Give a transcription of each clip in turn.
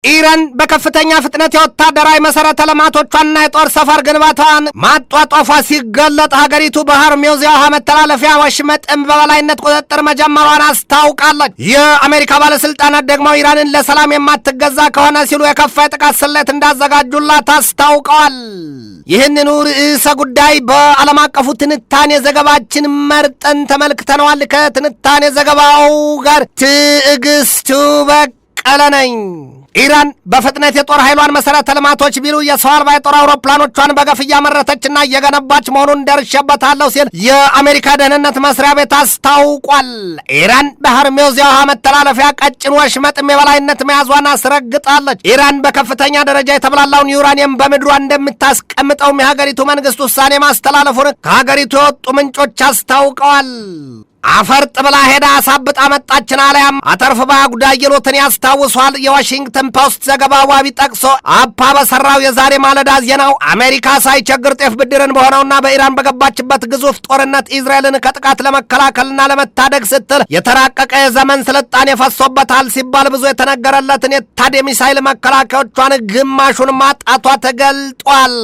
ኢራን በከፍተኛ ፍጥነት የወታደራዊ መሰረተ ልማቶቿንና የጦር ሰፈር ግንባታዋን ማጧጧፏ ሲገለጥ ሀገሪቱ ባህር ሚውዚያ ውሃ መተላለፊያ ወሽመጥን በበላይነት ቁጥጥር መጀመሯን አስታውቃለች። የአሜሪካ ባለስልጣናት ደግሞ ኢራንን ለሰላም የማትገዛ ከሆነ ሲሉ የከፋ የጥቃት ስሌት እንዳዘጋጁላት አስታውቀዋል። ይህንኑ ርዕሰ ጉዳይ በዓለም አቀፉ ትንታኔ ዘገባችን መርጠን ተመልክተነዋል። ከትንታኔ ዘገባው ጋር ትዕግስቱ በቀለ ነኝ። ኢራን በፍጥነት የጦር ኃይሏን መሰረተ ልማቶች ቢሉ የሰው አልባ የጦር አውሮፕላኖቿን በገፍ እያመረተችና እየገነባች መሆኑን ደርሼበታለሁ ሲል የአሜሪካ ደህንነት መስሪያ ቤት አስታውቋል። ኢራን ባህር ሚውዚያ ውሃ መተላለፊያ ቀጭን ወሽመጥም የበላይነት መያዟን አስረግጣለች። ኢራን በከፍተኛ ደረጃ የተብላላውን ዩራኒየም በምድሯ እንደምታስቀምጠውም የሀገሪቱ መንግስት ውሳኔ ማስተላለፉን ከሀገሪቱ የወጡ ምንጮች አስታውቀዋል። አፈርጥ ብላ ሄዳ አሳብጣ መጣችን አለያም አተርፍ ባጉዳይሎትን ያስታውሷል። የዋሽንግተን ፖስት ዘገባ ዋቢ ጠቅሶ አፓ በሰራው የዛሬ ማለዳ ዜናው አሜሪካ ሳይቸግር ጤፍ ብድርን በሆነውና በኢራን በገባችበት ግዙፍ ጦርነት እስራኤልን ከጥቃት ለመከላከልና ለመታደግ ስትል የተራቀቀ የዘመን ስልጣኔ ፈሶበታል ሲባል ብዙ የተነገረለትን የታድ ሚሳይል መከላከያዎቿን ግማሹን ማጣቷ ተገልጧል።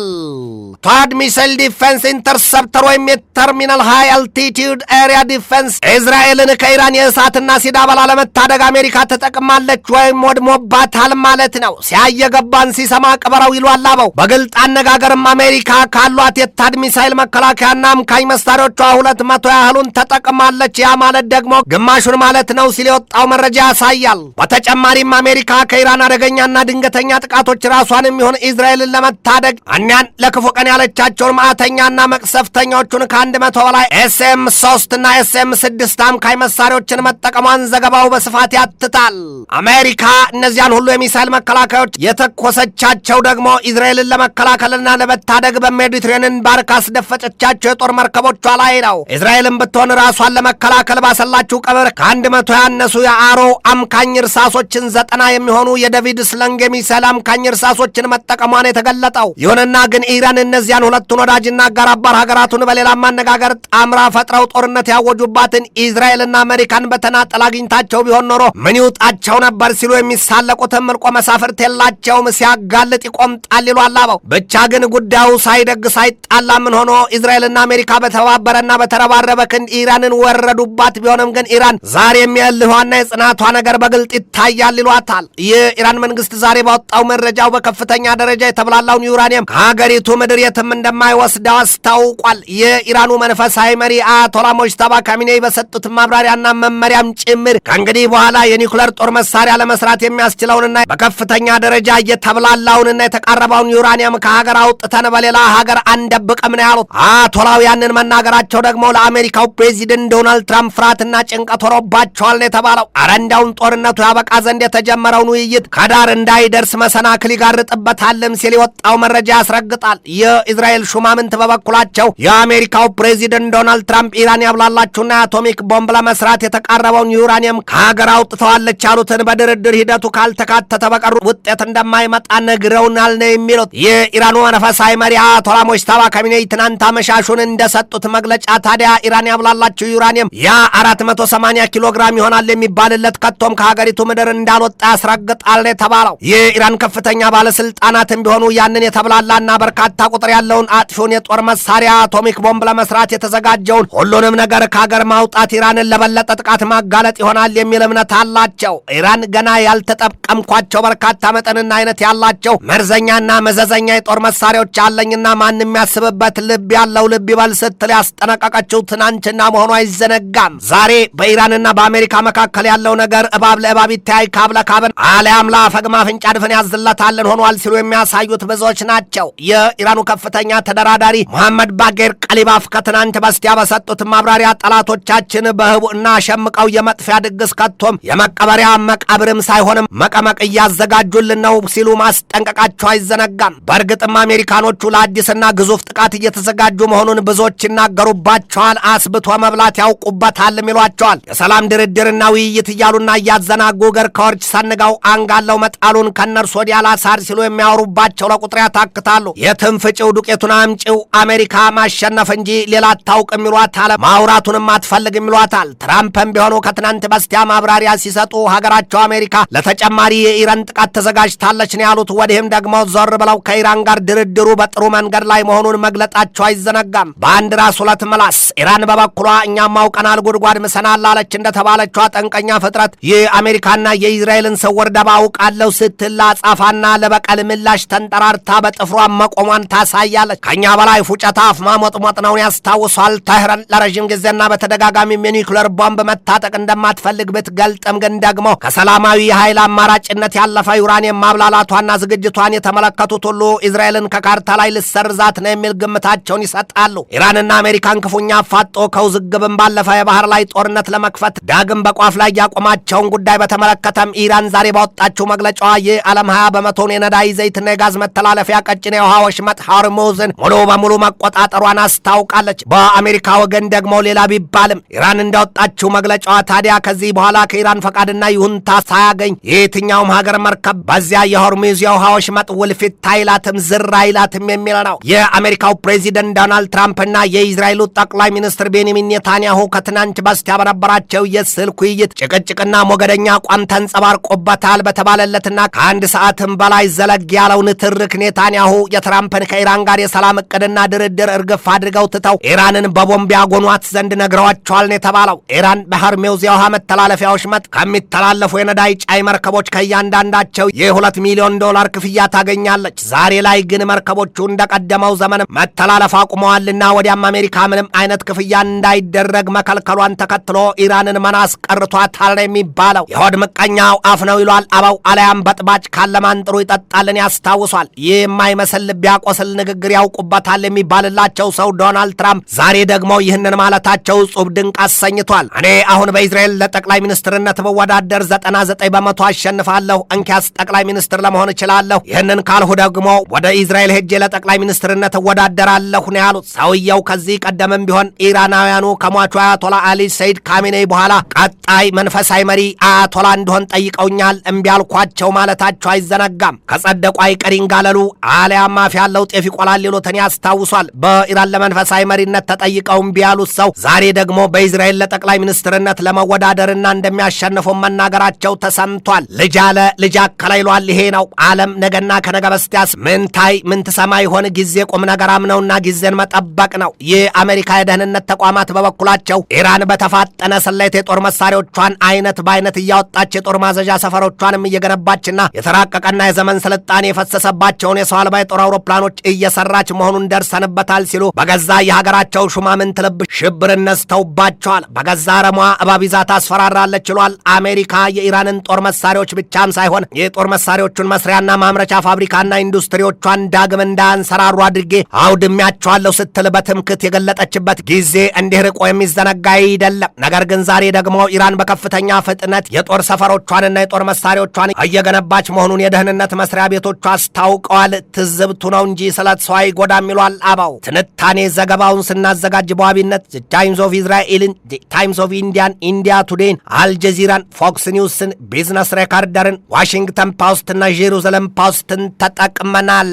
ታድ ሚሳይል ዲፌንስ ኢንተርሰፕተር ወይም የተርሚናል ሃይ አልቲቲዩድ ኤሪያ ዲፌንስ እስራኤልን ከኢራን የእሳትና ሲዳበላ ለመታደግ አሜሪካ ተጠቅማለች ወይም ወድሞባታል ማለት ነው። ሲያየገባን ሲሰማ ቀበራው ይሏል አበው። በግልጥ አነጋገርም አሜሪካ ካሏት የታድ ሚሳይል መከላከያና አምካኝ መሳሪያዎቿ 200 ያህሉን ተጠቅማለች። ያ ማለት ደግሞ ግማሹን ማለት ነው ሲል የወጣው መረጃ ያሳያል። በተጨማሪም አሜሪካ ከኢራን አደገኛና ድንገተኛ ጥቃቶች ራሷንም ይሁን እስራኤልን ለመታደግ እኛን ለክፉ ቀን ያለቻቸውን ማዕተኛና መቅሰፍተኛዎቹን ከ100 በላይ ኤስኤም 3 እና ኤስኤም 6 አምካኝ መሳሪያዎችን መጠቀሟን ዘገባው በስፋት ያትታል። አሜሪካ እነዚያን ሁሉ የሚሳይል መከላከያዎች የተኮሰቻቸው ደግሞ እስራኤልን ለመከላከልና ለመታደግ በሜዲትሬኒያን ባህር ካስደፈጨቻቸው የጦር መርከቦቿ ላይ ነው። እስራኤልን ብትሆን ራሷን ለመከላከል ባሰላችው ቀብር ከ100 ያነሱ የአሮ አምካኝ እርሳሶችን 90 የሚሆኑ የዴቪድ ስለንግ የሚሳይል አምካኝ እርሳሶችን መጠቀሟን የተገለጠው። ይሁንና ግን ኢራን እነዚያን ሁለቱን ወዳጅና አጋር አባር ሀገራቱን በሌላም አነጋገር ጣምራ ፈጥረው ጦርነት ያወጁባትን እስራኤልና አሜሪካን በተናጠል አግኝታቸው ቢሆን ኖሮ ምን ይውጣቸው ነበር ሲሉ የሚሳለቁትም ምርቆ መሳፍርት የላቸውም። ሲያጋልጥ ይቆምጣል ይሏል አበው። ብቻ ግን ጉዳዩ ሳይደግ ሳይጣላ ምን ሆኖ እስራኤልና አሜሪካ በተባበረና በተረባረበ ክንድ ኢራንን ወረዱባት። ቢሆንም ግን ኢራን ዛሬም የእልህዋና የጽናቷ ነገር በግልጥ ይታያል ይሏታል። የኢራን መንግስት ዛሬ ባወጣው መረጃው በከፍተኛ ደረጃ የተብላላውን ዩራኒየም ከሀገሪቱ ምድር የትም እንደማይወስደው አስታውቋል። የኢራኑ መንፈሳዊ መሪ አያቶላ ሙጅተባ ካሚኔይ በሰጡት ማብራሪያና መመሪያም ጭምር ከእንግዲህ በኋላ የኒውክሌር ጦር መሳሪያ ለመስራት የሚያስችለውንና በከፍተኛ ደረጃ እየተብላላውንና የተቃረበውን ዩራኒየም ከሀገር አውጥተን በሌላ ሀገር አንደብቅም ነው ያሉት። አያቶላው ያንን መናገራቸው ደግሞ ለአሜሪካው ፕሬዚደንት ዶናልድ ትራምፕ ፍርሃትና ጭንቀት ሆኖባቸዋል ነው የተባለው። ኧረ እንዳውን ጦርነቱ ያበቃ ዘንድ የተጀመረውን ውይይት ከዳር እንዳይደርስ መሰናክል ይጋርጥበታልም ሲል የወጣው መረጃ ያስረግጣል። የእስራኤል ሹማምንት በበኩላቸው የአሜሪካው ፕሬዚደንት ዶናልድ ትራምፕ ኢራን ያብላላችሁና የአቶሚክ ቦምብ ለመስራት የተቃረበውን ዩራኒየም ከሀገር አውጥተዋለች ያሉትን በድርድር ሂደቱ ካልተካተተ በቀር ውጤት እንደማይመጣ ነግረውናል ነው የሚሉት። የኢራኑ መንፈሳዊ መሪ አያቶላ ሙጅተባ ካሚኔይ ትናንት አመሻሹን እንደሰጡት መግለጫ ታዲያ ኢራን ያብላላችሁ ዩራኒየም ያ 480 ኪሎ ግራም ይሆናል የሚባልለት ከቶም ከሀገሪቱ ምድር እንዳልወጣ ያስረግጣል ነው የተባለው። የኢራን ከፍተኛ ባለስልጣናትም ቢሆኑ ያንን የተብላላና በርካታ ቁጥር ያለውን አጥፊውን የጦር መሳሪያ አቶሚክ ቦምብ ለመስራት የተዘጋጀውን ሁሉንም ነገር ከሀገር ማውጣት ኢራንን ለበለጠ ጥቃት ማጋለጥ ይሆናል የሚል እምነት አላቸው። ኢራን ገና ያልተጠቀምኳቸው በርካታ መጠንና አይነት ያላቸው መርዘኛና መዘዘኛ የጦር መሳሪያዎች አለኝና ማንም የሚያስብበት ልብ ያለው ልብ ይበል ስትል ያስጠነቀቀችው ትናንትና መሆኑ አይዘነጋም። ዛሬ በኢራንና በአሜሪካ መካከል ያለው ነገር እባብ ለእባብ ይተያይ ካብ ለካብን አሊያም ለአፈግማ አፍንጫ ድፍን ያዝለታልን ሆኗል ሲሉ የሚያሳዩት ብዙዎች ናቸው። የኢራኑ ከፍተኛ ተደራዳሪ መሐመድ ባጌር ቀሊባፍ ከትናንት በስቲያ በሰጡት ማብራሪያ ጠላቶቻችን በህቡዕና ሸምቀው የመጥፊያ ድግስ ከቶም የመቀበሪያ መቃብርም ሳይሆንም መቀመቅ እያዘጋጁልን ነው ሲሉ ማስጠንቀቃቸው አይዘነጋም። በእርግጥም አሜሪካኖቹ ለአዲስና ግዙፍ ጥቃት እየተዘጋጁ መሆኑን ብዙዎች ይናገሩባቸዋል። አስብቶ መብላት ያውቁበታልም ይሏቸዋል። የሰላም ድርድርና ውይይት እያሉና እያዘናጉ ገር ከወርች ሰንጋው አንጋለው መጣሉን ከነርሱ ወዲያ ላሳር ሲሉ የሚያወሩባቸው ለቁጥር ያታክታሉ። የትም ፍጪው ዱቄቱን አምጪው አሜሪካ ማሸነፍ እንጂ ሌላ አታውቅም ይሏታል። ማውራቱንም አትፈ አትፈልግም ይሏታል። ትራምፕም ቢሆኑ ከትናንት በስቲያ ማብራሪያ ሲሰጡ ሀገራቸው አሜሪካ ለተጨማሪ የኢራን ጥቃት ተዘጋጅታለች ነው ያሉት። ወዲህም ደግሞ ዞር ብለው ከኢራን ጋር ድርድሩ በጥሩ መንገድ ላይ መሆኑን መግለጣቸው አይዘነጋም። በአንድ ራስ ሁለት ምላስ። ኢራን በበኩሏ እኛም አውቀናል፣ ጉድጓድ ምሰናል አለች። እንደተባለችው ጠንቀኛ ፍጥረት የአሜሪካና የእስራኤልን ስውር ደባ አውቃለሁ ስትል አጻፋና ለበቀል ምላሽ ተንጠራርታ በጥፍሯ መቆሟን ታሳያለች። ከኛ በላይ ፉጨታ አፍ ማሞጥሞጥ ነውን ያስታውሷል። ተህራን ለረዥም ጊዜና በተደጋጋሚ የኒውክሌር ቦምብ መታጠቅ እንደማትፈልግ ብትገልጥም ግን ደግሞ ከሰላማዊ የኃይል አማራጭነት ያለፈ ዩራኒየም ማብላላቷና ዝግጅቷን የተመለከቱት ሁሉ እስራኤልን ከካርታ ላይ ልሰርዛት ነው የሚል ግምታቸውን ይሰጣሉ። ኢራንና አሜሪካን ክፉኛ አፋጦ ከውዝግብም ባለፈ የባህር ላይ ጦርነት ለመክፈት ዳግም በቋፍ ላይ ያቆማቸውን ጉዳይ በተመለከተም ኢራን ዛሬ ባወጣችው መግለጫዋ የዓለም 20% የነዳጅ ዘይትና የጋዝ መተላለፊያ ቀጭኔ የውሃ ወሽመጥ ሆርሙዝን ሙሉ በሙሉ መቆጣጠሯን አስታውቃለች። በአሜሪካ ወገን ደግሞ ሌላ ቢባልም ኢራን እንዳወጣችው መግለጫዋ ታዲያ ከዚህ በኋላ ከኢራን ፈቃድና ይሁንታ ሳያገኝ የትኛውም ሀገር መርከብ በዚያ የሆርሙዝ የውሃ ወሽመጥ ውልፊት አይላትም፣ ዝር አይላትም የሚል ነው። የአሜሪካው ፕሬዚደንት ዶናልድ ትራምፕና የእስራኤሉ ጠቅላይ ሚኒስትር ቤንያሚን ኔታንያሁ ከትናንት በስቲያ በነበራቸው የስልክ ውይይት ጭቅጭቅና ሞገደኛ አቋም ተንጸባርቆበታል በተባለለትና ከአንድ ሰዓትም በላይ ዘለግ ያለው ንትርክ ኔታንያሁ የትራምፕን ከኢራን ጋር የሰላም እቅድና ድርድር እርግፍ አድርገው ትተው ኢራንን በቦምብ ያጎኗት ዘንድ ነግረዋቸዋል ነው የተባለው። ኢራን በሆርሙዝ የውሃ መተላለፊያ ወሽመጥ ከሚተላለፉ የነዳጅ ጫኝ መርከቦች ከእያንዳንዳቸው $2 ሚሊዮን ክፍያ ታገኛለች። ዛሬ ላይ ግን መርከቦቹ እንደቀደመው ዘመን መተላለፍ አቁመዋልና ወዲያም አሜሪካ ምንም አይነት ክፍያ እንዳይደረግ መከልከሏን ተከትሎ ኢራንን መናስ ቀርቷታል የሚባለው የሆድ ምቀኛው አፍ ነው ይሏል አባው። አለያም በጥባጭ ካለማንጥሩ ይጠጣልን ያስታውሷል። ይህ የማይመስል ቢያቆስል ንግግር ያውቁበታል የሚባልላቸው ሰው ዶናልድ ትራምፕ ዛሬ ደግሞ ይህንን ማለታቸው ጹብ ድንቅ አሰኝቷል። እኔ አሁን በእስራኤል ለጠቅላይ ሚኒስትርነት በወዳደር 99% አሸንፋለሁ፣ እንኪያስ ጠቅላይ ሚኒስትር ለመሆን እችላለሁ። ይህንን ካልሁ ደግሞ ወደ እስራኤል ሄጄ ለጠቅላይ ሚኒስትርነት እወዳደራለሁ ነው ያሉት። ሰውየው ከዚህ ቀደምም ቢሆን ኢራናውያኑ ከሟቹ አያቶላ አሊ ሰይድ ካሜኔይ በኋላ ቀጣይ መንፈሳዊ መሪ አያቶላ እንደሆን ጠይቀውኛል፣ እምቢ አልኳቸው ማለታቸው አይዘነጋም። ከጸደቁ አይቀር ይንጋለሉ አሊያም አፍ ያለው ጤፍ ይቆላል ሊሉትን ያስታውሷል። በኢራን ለመንፈሳዊ መሪነት ተጠይቀው እምቢ ያሉት ሰው ዛሬ ደግሞ በእስራኤል ለጠቅላይ ሚኒስትርነት ለመወዳደርና እንደሚያሸንፉ መናገራቸው ተሰምቷል። ልጅ አለ ልጅ አከለ ይሏል። ይሄ ነው ዓለም። ነገና ከነገ በስቲያስ ምን ታይ ምን ትሰማ ይሆን? ጊዜ ቁም ነገራም ነውና ጊዜን መጠበቅ ነው። የአሜሪካ የደህንነት ተቋማት በበኩላቸው ኢራን በተፋጠነ ስሌት የጦር መሳሪያዎቿን አይነት በአይነት እያወጣች የጦር ማዘዣ ሰፈሮቿንም እየገነባችና የተራቀቀና የዘመን ስልጣኔ የፈሰሰባቸውን የሰው አልባ የጦር አውሮፕላኖች እየሰራች መሆኑን ደርሰንበታል ሲሉ በገዛ የሀገራቸው ሹማምንት ልብ ሽብር ነስተውባቸዋል። በገዛ ረሟ እባብ ይዛ ታስፈራራለች ይሏል። አሜሪካ የኢራንን ጦር መሳሪያዎች ብቻም ሳይሆን የጦር መሳሪያዎቹን መስሪያና ማምረቻ ፋብሪካና ኢንዱስትሪዎቿን ዳግም እንዳንሰራሩ አድርጌ አውድሜያቸዋለሁ ስትል በትምክት የገለጠችበት ጊዜ እንዲህ ርቆ የሚዘነጋ አይደለም። ነገር ግን ዛሬ ደግሞ ኢራን በከፍተኛ ፍጥነት የጦር ሰፈሮቿንና የጦር መሳሪያዎቿን እየገነባች መሆኑን የደህንነት መስሪያ ቤቶቿ አስታውቀዋል። ትዝብቱ ነው እንጂ ስለት ሰው አይጎዳም ይሏል አባው። ትንታኔ ዘገባውን ስናዘጋጅ በዋቢነት ታይምስ ኦፍ እስራኤልን፣ ታይምስ ኦፍ ኢንዲያን፣ ኢንዲያ ቱዴይን፣ አልጀዚራን፣ ፎክስ ኒውስን፣ ቢዝነስ ሬካርደርን፣ ዋሽንግተን ፖስትና ጄሩሳሌም ፖስትን ተጠቅመናል።